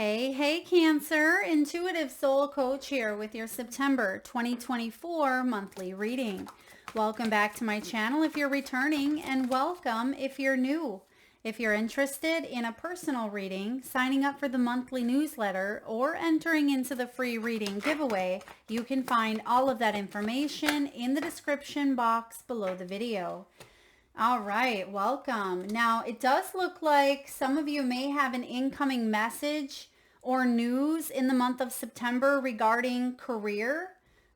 Hey, Cancer, Intuitive Soul Coach here with your September 2024 monthly reading. Welcome back to my channel if you're returning, and welcome if you're new. If you're interested in a personal reading, signing up for the monthly newsletter, or entering into the free reading giveaway, you can find all of that information in the description box below the video. All right, welcome. Now, it does look like some of you may have an incoming message or news in the month of September regarding career,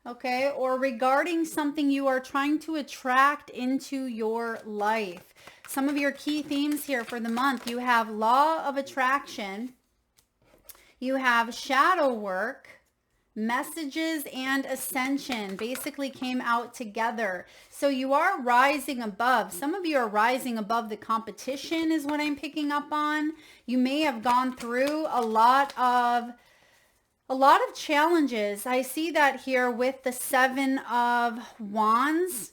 okay, or regarding something you are trying to attract into your life. Some of your key themes here for the month, you have law of attraction, you have shadow work, messages and ascension basically came out together. So you are rising above. Some of you are rising above the competition is what I'm picking up on. You may have gone through a lot of challenges. I see that here with the 7 of Wands.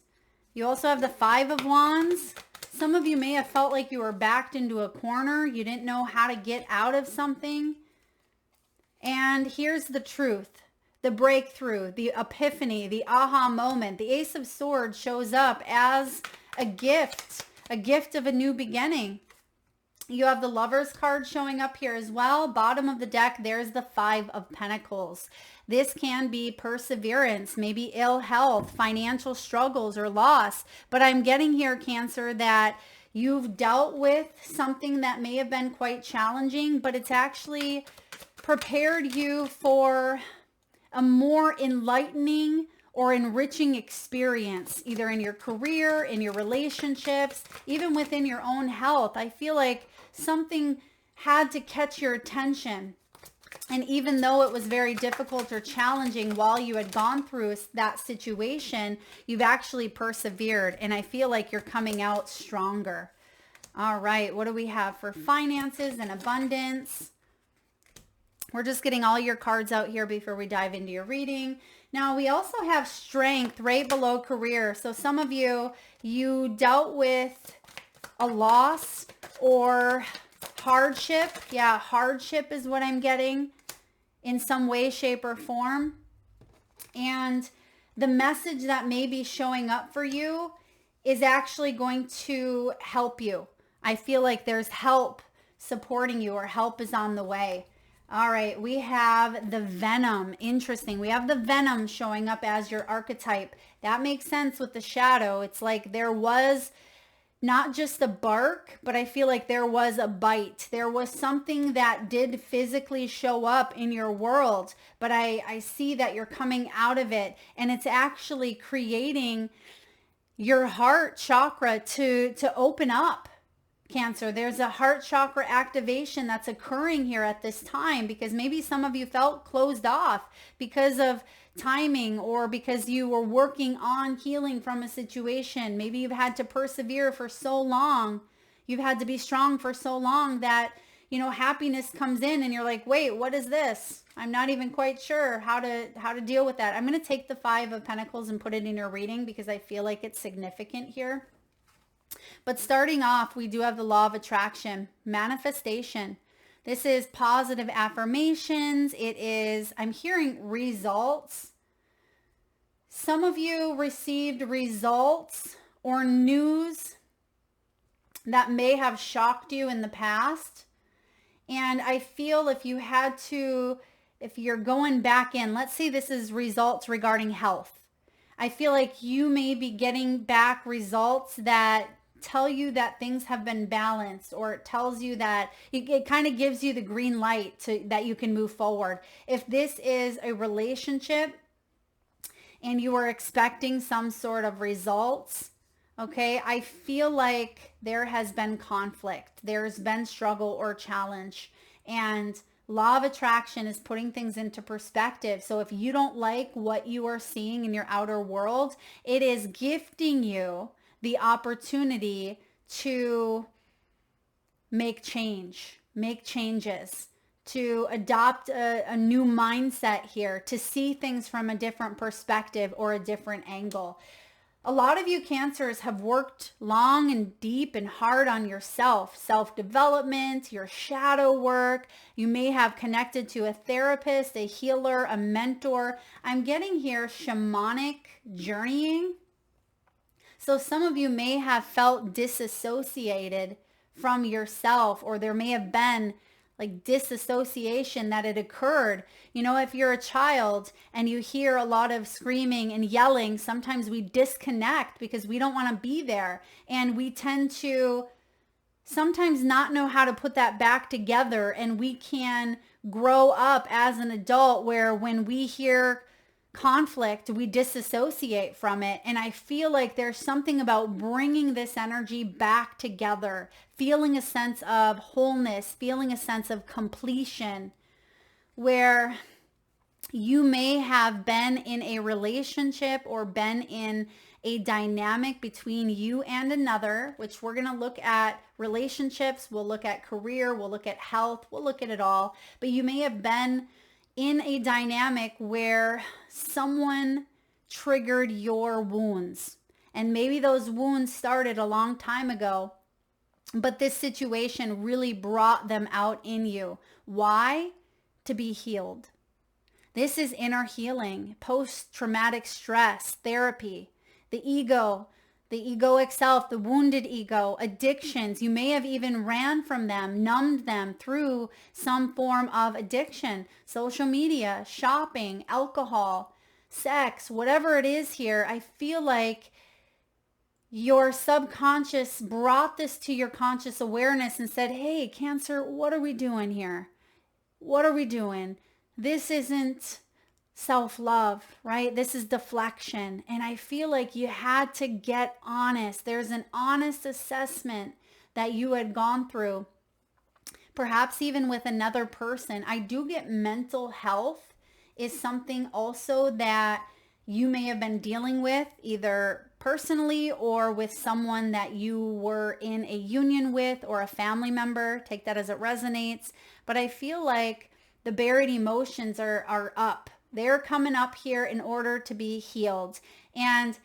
You also have the 5 of Wands. Some of you may have felt like you were backed into a corner. You didn't know how to get out of something. And here's the truth. The breakthrough, the epiphany, the aha moment. The Ace of Swords shows up as a gift of a new beginning. You have the Lover's card showing up here as well. Bottom of the deck, there's the 5 of Pentacles. This can be perseverance, maybe ill health, financial struggles, or loss. But I'm getting here, Cancer, that you've dealt with something that may have been quite challenging, but it's actually prepared you for a more enlightening or enriching experience, either in your career, in your relationships, even within your own health. I feel like something had to catch your attention. And even though it was very difficult or challenging while you had gone through that situation, you've actually persevered. And I feel like you're coming out stronger. All right, what do we have for finances and abundance? We're just getting all your cards out here before we dive into your reading. Now, we also have strength right below career. So some of you, you dealt with a loss or hardship. Yeah, hardship is what I'm getting in some way, shape, or form. And the message that may be showing up for you is actually going to help you. I feel like there's help supporting you, or help is on the way. All right, we have the Venom. Interesting. We have the Venom showing up as your archetype. That makes sense with the shadow. It's like there was not just a bark, but I feel like there was a bite. There was something that did physically show up in your world, but I see that you're coming out of it, and it's actually creating your heart chakra to open up. Cancer, there's a heart chakra activation that's occurring here at this time, because maybe some of you felt closed off because of timing, or because you were working on healing from a situation. Maybe you've had to persevere for so long. You've had to be strong for so long that, happiness comes in and you're like, wait, what is this? I'm not even quite sure how to deal with that. I'm going to take the 5 of Pentacles and put it in your reading because I feel like it's significant here. But starting off, we do have the law of attraction, manifestation. This is positive affirmations. It is, I'm hearing results. Some of you received results or news that may have shocked you in the past. And I feel if you're going back in, let's say this is results regarding health. I feel like you may be getting back results that tell you that things have been balanced, or it tells you that it kind of gives you the green light that you can move forward. If this is a relationship and you are expecting some sort of results, okay, I feel like there has been conflict. There's been struggle or challenge, and law of attraction is putting things into perspective. So if you don't like what you are seeing in your outer world, it is gifting you the opportunity to make changes, to adopt a new mindset here, to see things from a different perspective or a different angle. A lot of you Cancers have worked long and deep and hard on yourself, self-development, your shadow work. You may have connected to a therapist, a healer, a mentor. I'm getting here shamanic journeying. So some of you may have felt disassociated from yourself, or there may have been like disassociation that had occurred. You know, if you're a child and you hear a lot of screaming and yelling, sometimes we disconnect because we don't want to be there. And we tend to sometimes not know how to put that back together. And we can grow up as an adult where when we hear conflict, we disassociate from it. And I feel like there's something about bringing this energy back together, feeling a sense of wholeness, feeling a sense of completion, where you may have been in a relationship or been in a dynamic between you and another, which we're going to look at relationships, we'll look at career, we'll look at health, we'll look at it all. But you may have been in a dynamic where someone triggered your wounds. And maybe those wounds started a long time ago, but this situation really brought them out in you. Why? To be healed. This is inner healing, post-traumatic stress, therapy, the egoic self, the wounded ego, addictions. You may have even ran from them, numbed them through some form of addiction, social media, shopping, alcohol, sex, whatever it is here. I feel like your subconscious brought this to your conscious awareness and said, hey, Cancer, what are we doing here? What are we doing? This isn't self-love, right? This is deflection. And I feel like you had to get honest. There's an honest assessment that you had gone through, perhaps even with another person. I do get mental health is something also that you may have been dealing with either personally or with someone that you were in a union with or a family member. Take that as it resonates. But I feel like the buried emotions are up. They're coming up here in order to be healed. And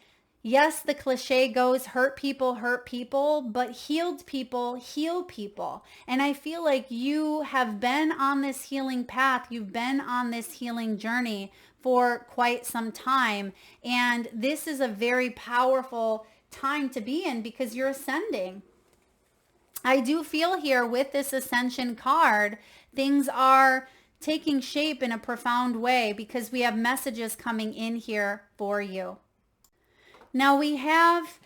yes, the cliche goes, hurt people, but healed people heal people. And I feel like you have been on this healing path. You've been on this healing journey for quite some time. And this is a very powerful time to be in because you're ascending. I do feel here with this Ascension card, things are taking shape in a profound way because we have messages coming in here for you. Now we have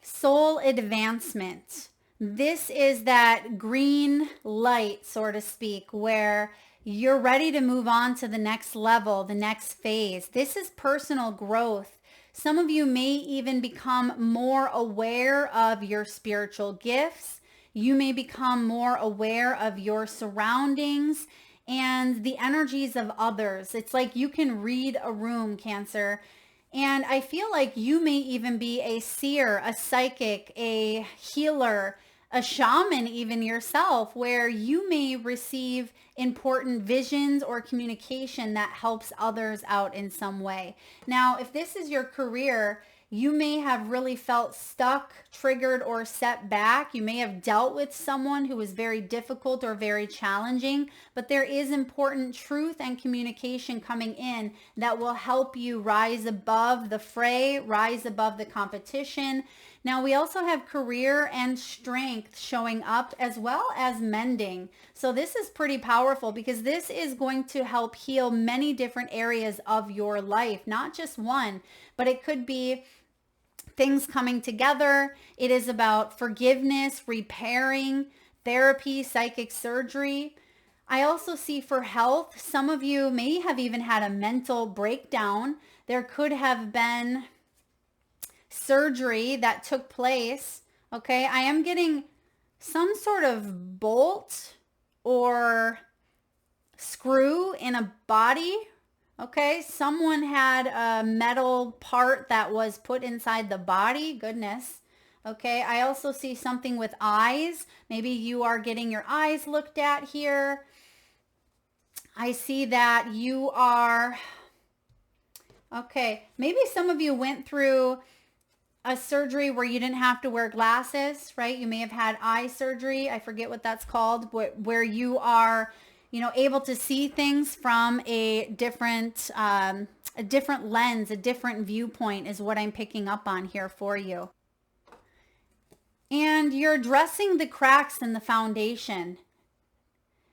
soul advancement. This is that green light, so to speak, where you're ready to move on to the next level, the next phase. This is personal growth. Some of you may even become more aware of your spiritual gifts. You may become more aware of your surroundings and the energies of others. It's like you can read a room, Cancer. And I feel like you may even be a seer, a psychic, a healer, a shaman even yourself, where you may receive important visions or communication that helps others out in some way. Now, if this is your career, you may have really felt stuck, triggered, or set back. You may have dealt with someone who was very difficult or very challenging, but there is important truth and communication coming in that will help you rise above the fray, rise above the competition. Now, we also have career and strength showing up as well as mending. So this is pretty powerful because this is going to help heal many different areas of your life, not just one, but it could be things coming together. It is about forgiveness, repairing, therapy, psychic surgery. I also see for health, some of you may have even had a mental breakdown. There could have been surgery that took place. Okay, I am getting some sort of bolt or screw in a body. Okay, someone had a metal part that was put inside the body. Goodness. Okay, I also see something with eyes. Maybe you are getting your eyes looked at here. I see that you are, okay, maybe some of you went through a surgery where you didn't have to wear glasses, right? You may have had eye surgery. I forget what that's called, but where you are, able to see things from a different lens, a different viewpoint is what I'm picking up on here for you. And you're addressing the cracks in the foundation.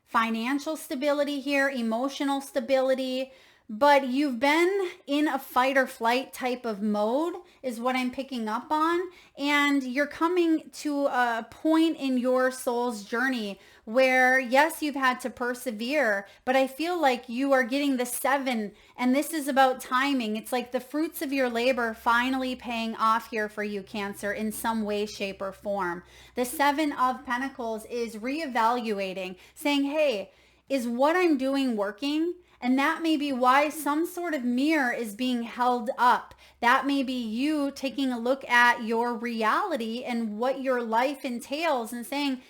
Financial stability here, emotional stability, but you've been in a fight or flight type of mode is what I'm picking up on. And you're coming to a point in your soul's journey where, yes, you've had to persevere, but I feel like you are getting the 7, and this is about timing. It's like the fruits of your labor finally paying off here for you, Cancer, in some way, shape, or form. The 7 of Pentacles is reevaluating, saying, hey, is what I'm doing working? And that may be why some sort of mirror is being held up. That may be you taking a look at your reality and what your life entails and saying,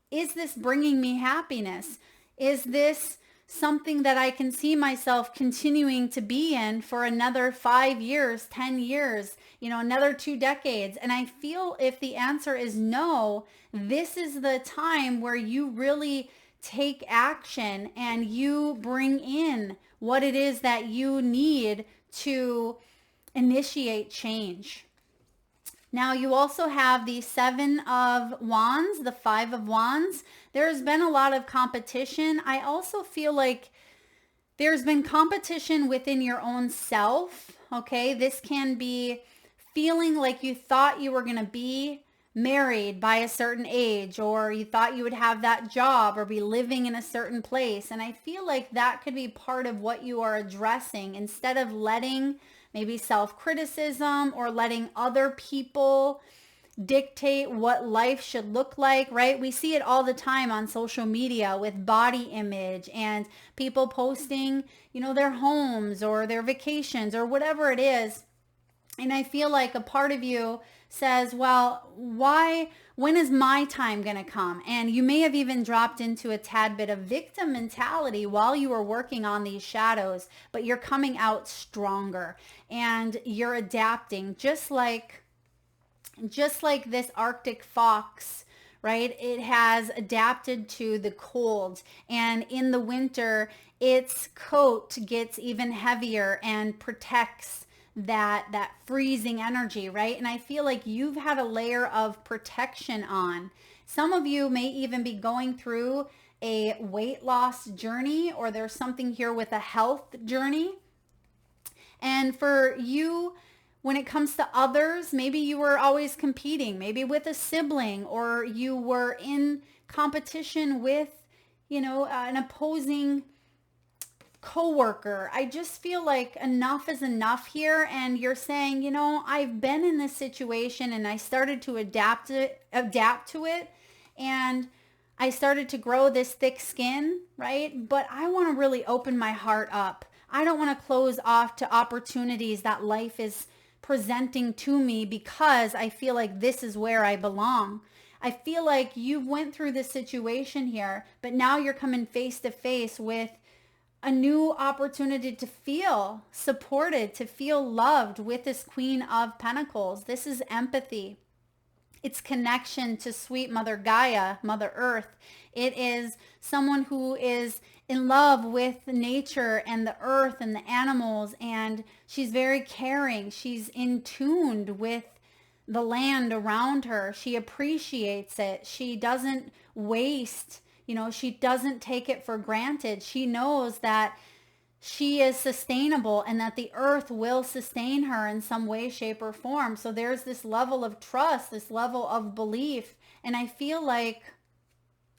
is this bringing me happiness? Is this something that I can see myself continuing to be in for another 5 years, 10 years, another 2 decades? And I feel if the answer is no, this is the time where you really take action and you bring in what it is that you need to initiate change. Now you also have the 7 of Wands, the 5 of Wands. There's been a lot of competition. I also feel like there's been competition within your own self. Okay, this can be feeling like you thought you were going to be married by a certain age, or you thought you would have that job or be living in a certain place. And I feel like that could be part of what you are addressing instead of letting maybe self-criticism or letting other people dictate what life should look like, right? We see it all the time on social media with body image and people posting, their homes or their vacations or whatever it is. And I feel like a part of you says, well, when is my time going to come? And you may have even dropped into a tad bit of victim mentality while you were working on these shadows, but you're coming out stronger and you're adapting just like this Arctic fox, right? It has adapted to the cold, and in the winter, its coat gets even heavier and protects that freezing energy, right? And I feel like you've had a layer of protection on. Some of you may even be going through a weight loss journey, or there's something here with a health journey. And for you, when it comes to others, maybe you were always competing, maybe with a sibling, or you were in competition with, an opposing coworker. I just feel like enough is enough here, and you're saying, I've been in this situation and I started to adapt to it, and I started to grow this thick skin, right? But I want to really open my heart up. I don't want to close off to opportunities that life is presenting to me because I feel like this is where I belong. I feel like you went through this situation here, but now you're coming face to face with a new opportunity to feel supported, to feel loved with this Queen of Pentacles. This is empathy. It's connection to sweet Mother Gaia, Mother Earth. It is someone who is in love with nature and the earth and the animals, and she's very caring. She's in tuned with the land around her. She appreciates it. She doesn't waste. She doesn't take it for granted. She knows that she is sustainable and that the earth will sustain her in some way, shape, or form. So there's this level of trust, this level of belief. And I feel like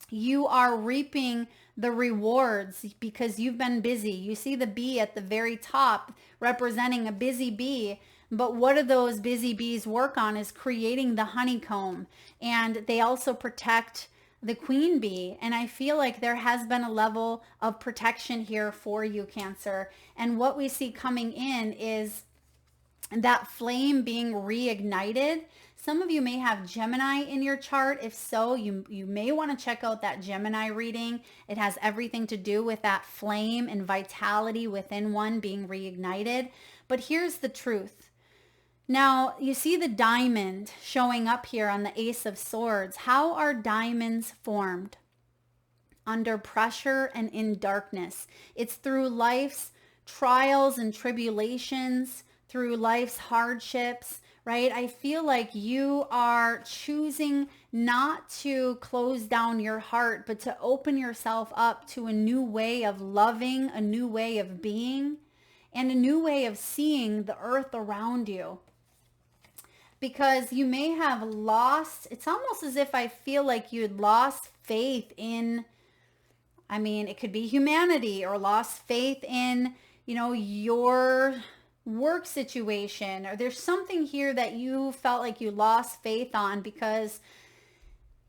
you are reaping the rewards because you've been busy. You see the bee at the very top representing a busy bee. But what do those busy bees work on is creating the honeycomb. And they also protect the queen bee. And I feel like there has been a level of protection here for you, Cancer. And what we see coming in is that flame being reignited. Some of you may have Gemini in your chart. If so, you may want to check out that Gemini reading. It has everything to do with that flame and vitality within one being reignited. But here's the truth. Now, you see the diamond showing up here on the Ace of Swords. How are diamonds formed? Under pressure and in darkness. It's through life's trials and tribulations, through life's hardships, right? I feel like you are choosing not to close down your heart, but to open yourself up to a new way of loving, a new way of being, and a new way of seeing the earth around you. Because you may have lost, it's almost as if I feel like you had lost faith in, I mean, it could be humanity, or lost faith in, your work situation, or there's something here that you felt like you lost faith on because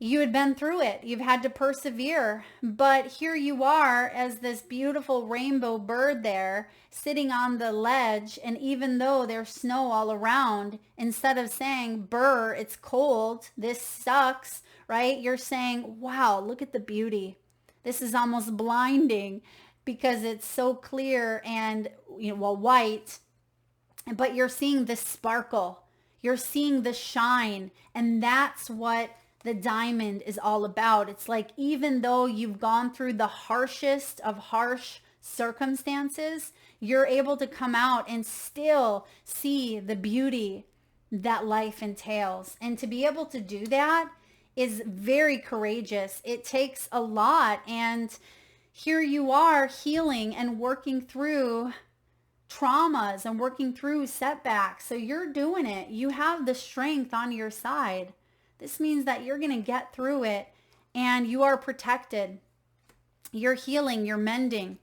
you had been through it. You've had to persevere. But here you are as this beautiful rainbow bird there sitting on the ledge. And even though there's snow all around, instead of saying, "Brr, it's cold, this sucks," right? You're saying, "Wow, look at the beauty. This is almost blinding because it's so clear and, white." But you're seeing the sparkle. You're seeing the shine. And that's what the diamond is all about. It's like, even though you've gone through the harshest of harsh circumstances, you're able to come out and still see the beauty that life entails. And to be able to do that is very courageous. It takes a lot. And here you are healing and working through traumas and working through setbacks. So you're doing it. You have the strength on your side. This means that you're going to get through it and you are protected. You're healing, you're mending.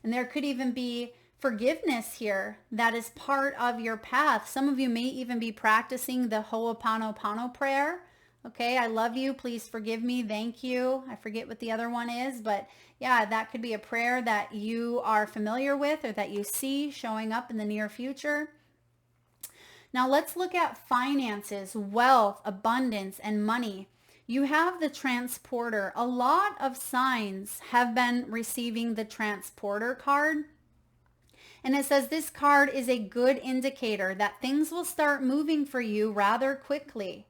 And there could even be forgiveness here that is part of your path. Some of you may even be practicing the Ho'oponopono prayer. Okay, I love you. Please forgive me. Thank you. I forget what the other one is, but yeah, that could be a prayer that you are familiar with or that you see showing up in the near future. Now let's look at finances, wealth, abundance, and money. You have the transporter. A lot of signs have been receiving the transporter card. And it says this card is a good indicator that things will start moving for you rather quickly.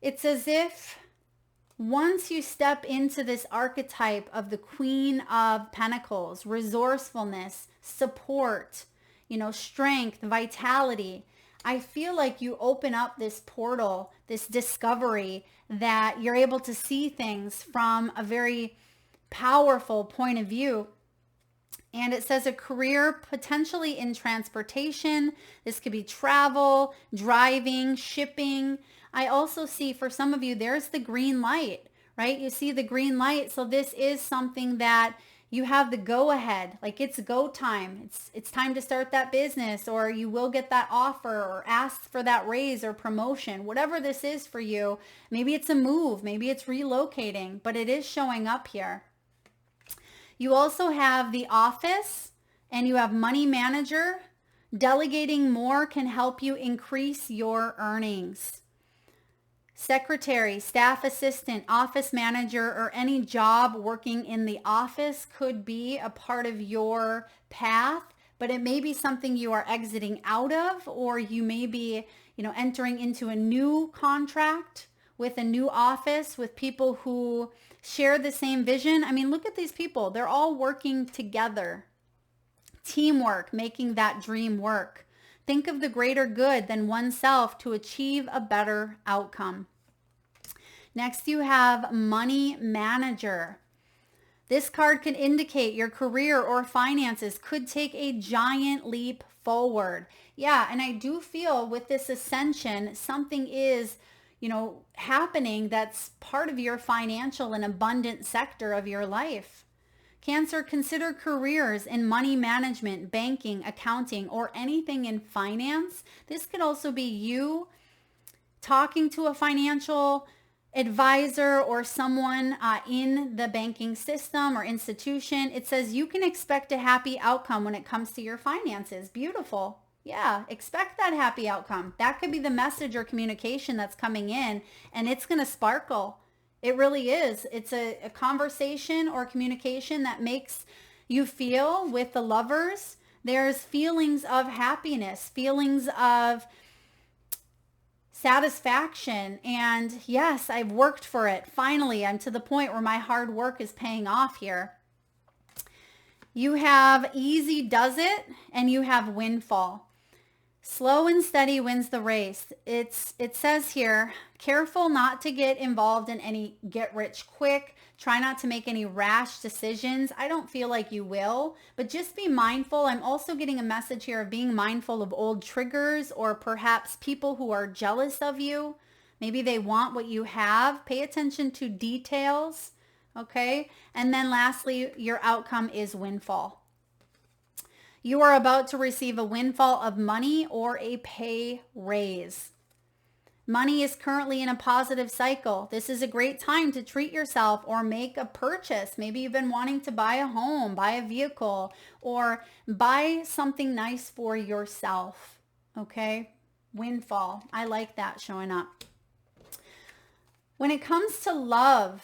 It's as if once you step into this archetype of the Queen of Pentacles, resourcefulness, support, strength, vitality, I feel like you open up this portal, this discovery that you're able to see things from a very powerful point of view. And it says a career potentially in transportation. This could be travel, driving, shipping. I also see for some of you, there's the green light, right? You see the green light. So this is something that you have the go ahead, like it's go time. It's time to start that business, or you will get that offer or ask for that raise or promotion, whatever this is for you. Maybe it's a move, maybe it's relocating, but it is showing up here. You also have the office and you have money manager. Delegating more can help you increase your earnings. Secretary, staff assistant, office manager, or any job working in the office could be a part of your path, but it may be something you are exiting out of, or you may be, entering into a new contract with a new office with people who share the same vision. I mean, look at these people. They're all working together. Teamwork, making that dream work. Think of the greater good than oneself to achieve a better outcome. Next, you have money manager. This card can indicate your career or finances could take a giant leap forward. Yeah, and I do feel with this ascension, something is, happening that's part of your financial and abundant sector of your life. Cancer, consider careers in money management, banking, accounting, or anything in finance. This could also be you talking to a financial advisor or someone in the banking system or institution. It says you can expect a happy outcome when it comes to your finances. Beautiful. Yeah, expect that happy outcome. That could be the message or communication that's coming in, and it's going to sparkle. It really is. It's a conversation or communication that makes you feel with the lovers There's feelings of happiness, feelings of satisfaction. And yes, I've worked for it. Finally, I'm to the point where my hard work is paying off here. You have easy does it, and you have windfall. Slow and steady wins the race. It says here, careful not to get involved in any get rich quick. Try not to make any rash decisions. I don't feel like you will, but just be mindful. I'm also getting a message here of being mindful of old triggers, or perhaps people who are jealous of you. Maybe they want what you have. Pay attention to details, okay? And then lastly, your outcome is windfall. You are about to receive a windfall of money or a pay raise. Money is currently in a positive cycle. This is a great time to treat yourself or make a purchase. Maybe you've been wanting to buy a home, buy a vehicle, or buy something nice for yourself. Okay? Windfall. I like that showing up. When it comes to love,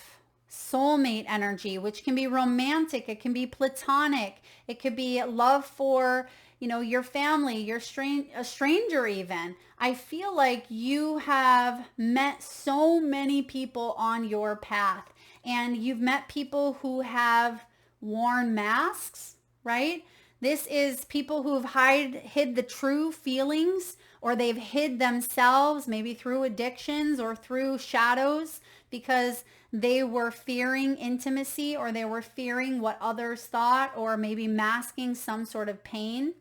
soulmate energy, which can be romantic, it can be platonic, it could be love for, your family, a stranger even. I feel like you have met so many people on your path, and you've met people who have worn masks, right? This is people who've hid the true feelings, or they've hid themselves, maybe through addictions or through shadows, because they were fearing intimacy, or they were fearing what others thought, or maybe masking some sort of pain,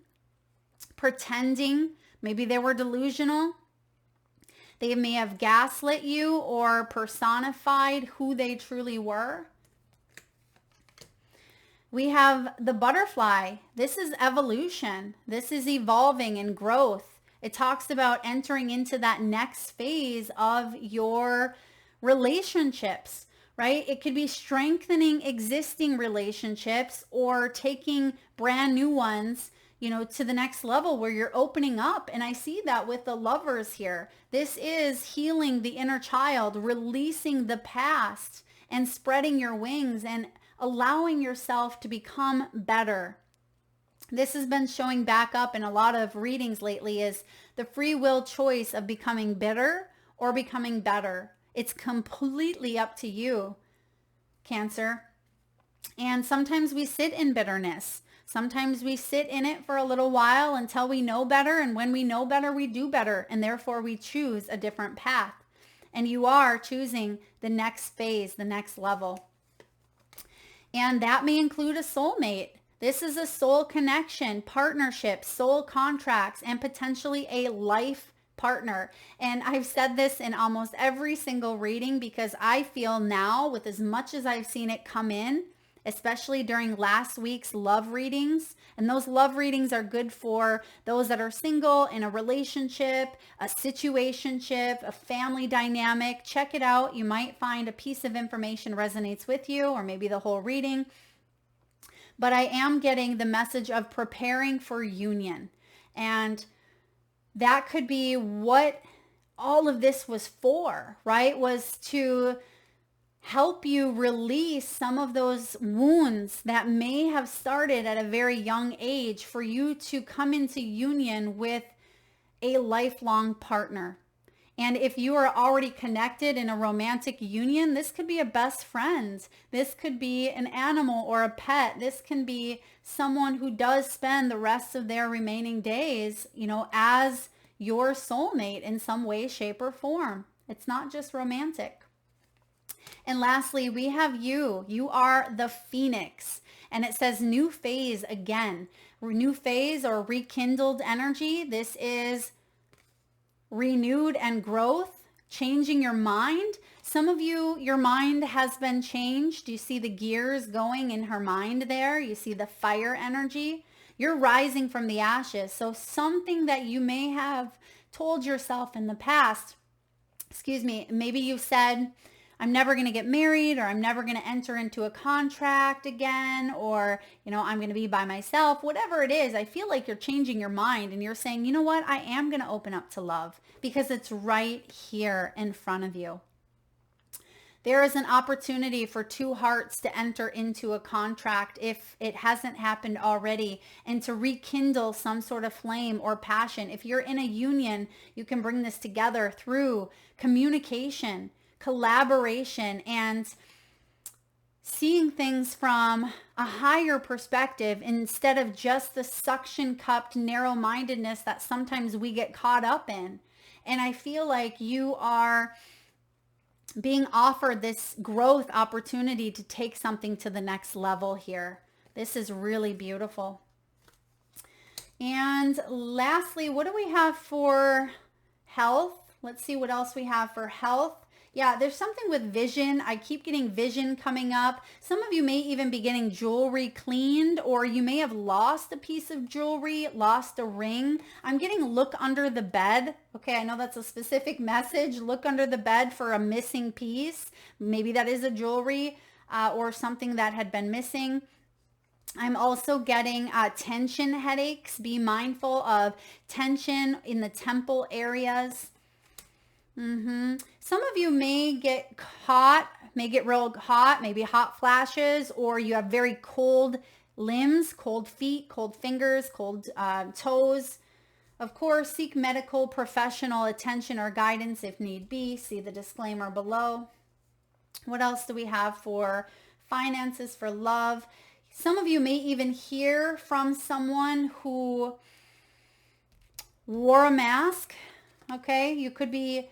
pretending. Maybe they were delusional. They may have gaslit you or personified who they truly were. We have the butterfly. This is evolution. This is evolving and growth. It talks about entering into that next phase of your relationships, right? It could be strengthening existing relationships or taking brand new ones, to the next level where you're opening up. And I see that with the lovers here. This is healing the inner child, releasing the past, and spreading your wings and allowing yourself to become better. This has been showing back up in a lot of readings lately, is the free will choice of becoming bitter or becoming better. It's completely up to you, Cancer. And sometimes we sit in bitterness. Sometimes we sit in it for a little while until we know better. And when we know better, we do better. And therefore we choose a different path. And you are choosing the next phase, the next level. And that may include a soulmate. This is a soul connection, partnership, soul contracts, and potentially a life partner. And I've said this in almost every single reading, because I feel now, with as much as I've seen it come in, especially during last week's love readings, and those love readings are good for those that are single, in a relationship, a situationship, a family dynamic. Check it out. You might find a piece of information resonates with you, or maybe the whole reading. But I am getting the message of preparing for union. And that could be what all of this was for, right? Was to help you release some of those wounds that may have started at a very young age, for you to come into union with a lifelong partner. And if you are already connected in a romantic union, this could be a best friend. This could be an animal or a pet. This can be someone who does spend the rest of their remaining days, as your soulmate in some way, shape, or form. It's not just romantic. And lastly, we have you. You are the phoenix. And it says new phase again. New phase or rekindled energy. This is renewed and growth, changing your mind. Some of you, your mind has been changed. You see the gears going in her mind there. You see the fire energy. You're rising from the ashes. So something that you may have told yourself in the past, maybe you said, I'm never going to get married, or I'm never going to enter into a contract again, or, I'm going to be by myself, whatever it is. I feel like you're changing your mind and you're saying, you know what? I am going to open up to love because it's right here in front of you. There is an opportunity for two hearts to enter into a contract if it hasn't happened already, and to rekindle some sort of flame or passion. If you're in a union, you can bring this together through communication, collaboration, and seeing things from a higher perspective instead of just the suction cupped narrow-mindedness that sometimes we get caught up in. And I feel like you are being offered this growth opportunity to take something to the next level here. This is really beautiful. And lastly, what do we have for health? Let's see what else we have for health. Yeah, there's something with vision. I keep getting vision coming up. Some of you may even be getting jewelry cleaned, or you may have lost a piece of jewelry, lost a ring. I'm getting look under the bed. Okay, I know that's a specific message. Look under the bed for a missing piece. Maybe that is a jewelry or something that had been missing. I'm also getting tension headaches. Be mindful of tension in the temple areas. Some of you may get hot, may get real hot, maybe hot flashes, or you have very cold limbs, cold feet, cold fingers, cold toes. Of course, seek medical professional attention or guidance if need be. See the disclaimer below. What else do we have for finances, for love? Some of you may even hear from someone who wore a mask. Okay, you could be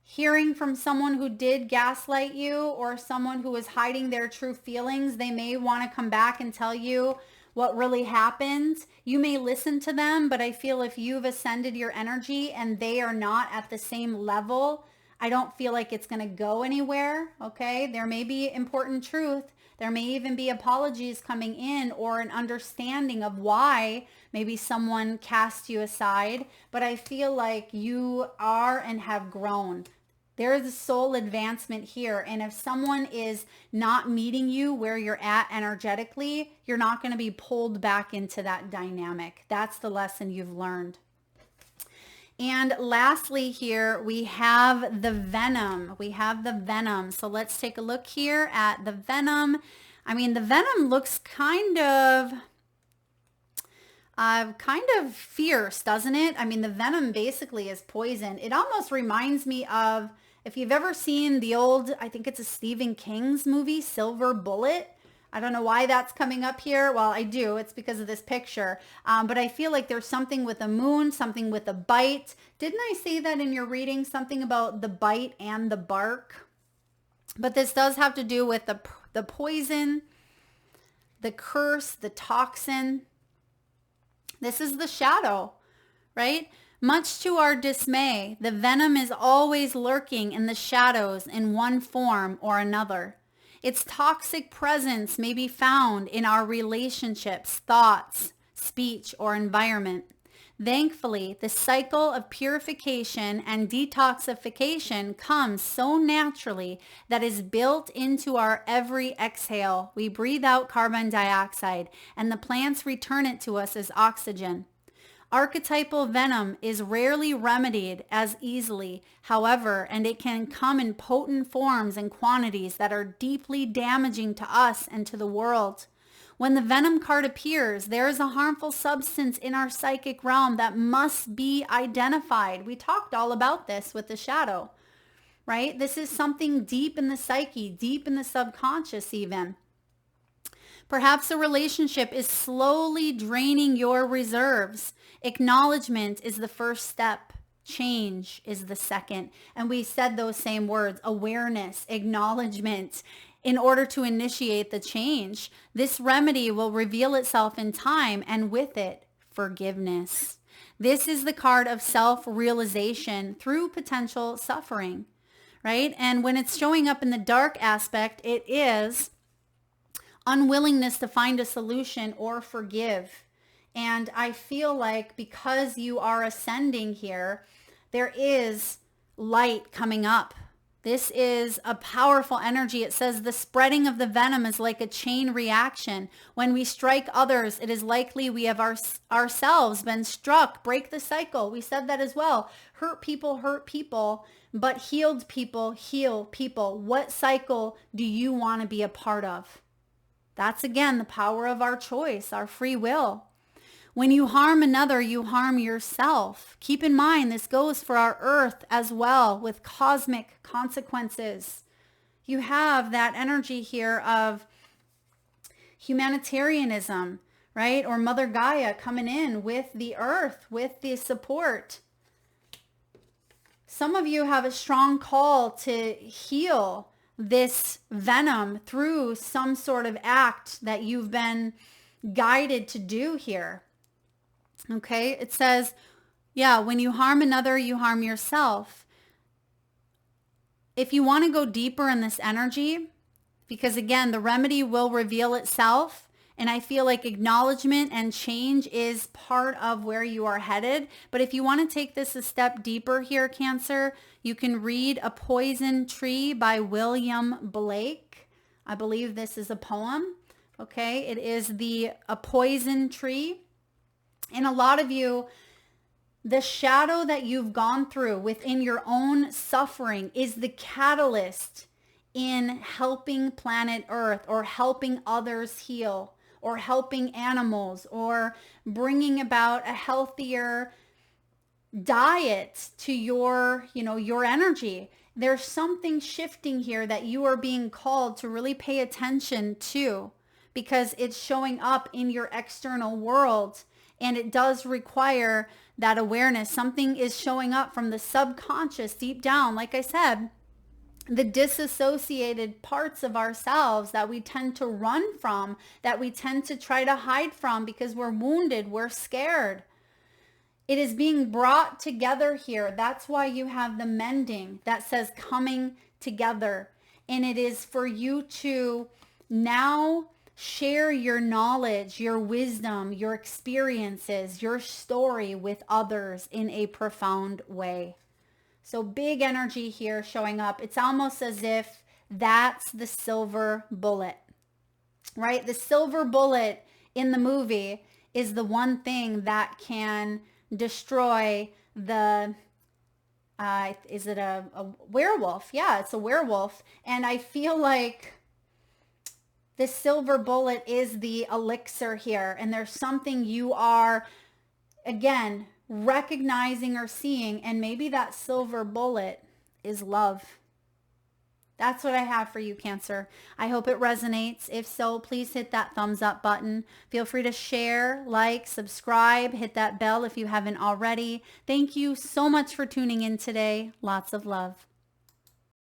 hearing from someone who did gaslight you, or someone who is hiding their true feelings. They may want to come back and tell you what really happened. You may listen to them, but I feel if you've ascended your energy and they are not at the same level, I don't feel like it's going to go anywhere. Okay, there may be important truth. There may even be apologies coming in, or an understanding of why maybe someone cast you aside. But I feel like you are and have grown. There is a soul advancement here. And if someone is not meeting you where you're at energetically, you're not going to be pulled back into that dynamic. That's the lesson you've learned. And lastly here, we have the Venom. We have the Venom. So let's take a look here at the Venom. I mean, the Venom looks kind of fierce, doesn't it? I mean, the Venom basically is poison. It almost reminds me of, if you've ever seen the old, I think it's a Stephen King's movie, Silver Bullet. I don't know why that's coming up here. Well, I do. It's because of this picture. But I feel like there's something with a moon, something with a bite. Didn't I say that in your reading? Something about the bite and the bark. But this does have to do with the poison, the curse, the toxin. This is the shadow, right? Much to our dismay, the venom is always lurking in the shadows in one form or another. Its toxic presence may be found in our relationships, thoughts, speech, or environment. Thankfully, the cycle of purification and detoxification comes so naturally that is built into our every exhale. We breathe out carbon dioxide, and the plants return it to us as oxygen. Archetypal venom is rarely remedied as easily, however, and it can come in potent forms and quantities that are deeply damaging to us and to the world. When the Venom card appears, there is a harmful substance in our psychic realm that must be identified. We talked all about this with the shadow, right? This is something deep in the psyche, deep in the subconscious even. Perhaps a relationship is slowly draining your reserves. Acknowledgement is the first step. Change is the second. And we said those same words, awareness, acknowledgement, in order to initiate the change. This remedy will reveal itself in time, and with it, forgiveness. This is the card of self-realization through potential suffering, right? And when it's showing up in the dark aspect, it is unwillingness to find a solution or forgive. And I feel like because you are ascending here, there is light coming up. This is a powerful energy. It says the spreading of the venom is like a chain reaction. When we strike others, it is likely we have ourselves been struck. Break the cycle. We said that as well. Hurt people, but healed people heal people. What cycle do you want to be a part of? That's again the power of our choice, our free will. When you harm another, you harm yourself. Keep in mind, this goes for our earth as well with cosmic consequences. You have that energy here of humanitarianism, right? Or Mother Gaia coming in with the earth, with the support. Some of you have a strong call to heal this venom through some sort of act that you've been guided to do here. Okay, it says, yeah, when you harm another, you harm yourself. If you want to go deeper in this energy, because again, the remedy will reveal itself, and I feel like acknowledgement and change is part of where you are headed. But if you want to take this a step deeper here, Cancer, you can read A Poison Tree by William Blake. I believe this is a poem. Okay, it is A Poison Tree. And a lot of you, the shadow that you've gone through within your own suffering is the catalyst in helping planet Earth or helping others heal or helping animals or bringing about a healthier diet to your energy. There's something shifting here that you are being called to really pay attention to because it's showing up in your external world. And it does require that awareness. Something is showing up from the subconscious deep down. Like I said, the disassociated parts of ourselves that we tend to run from, that we tend to try to hide from because we're wounded, we're scared. It is being brought together here. That's why you have the mending that says coming together. And it is for you to now share your knowledge, your wisdom, your experiences, your story with others in a profound way. So big energy here showing up. It's almost as if that's the silver bullet, right? The silver bullet in the movie is the one thing that can destroy the, is it a werewolf? Yeah, it's a werewolf. And I feel like the silver bullet is the elixir here. And there's something you are, again, recognizing or seeing. And maybe that silver bullet is love. That's what I have for you, Cancer. I hope it resonates. If so, please hit that thumbs up button. Feel free to share, like, subscribe, hit that bell if you haven't already. Thank you so much for tuning in today. Lots of love.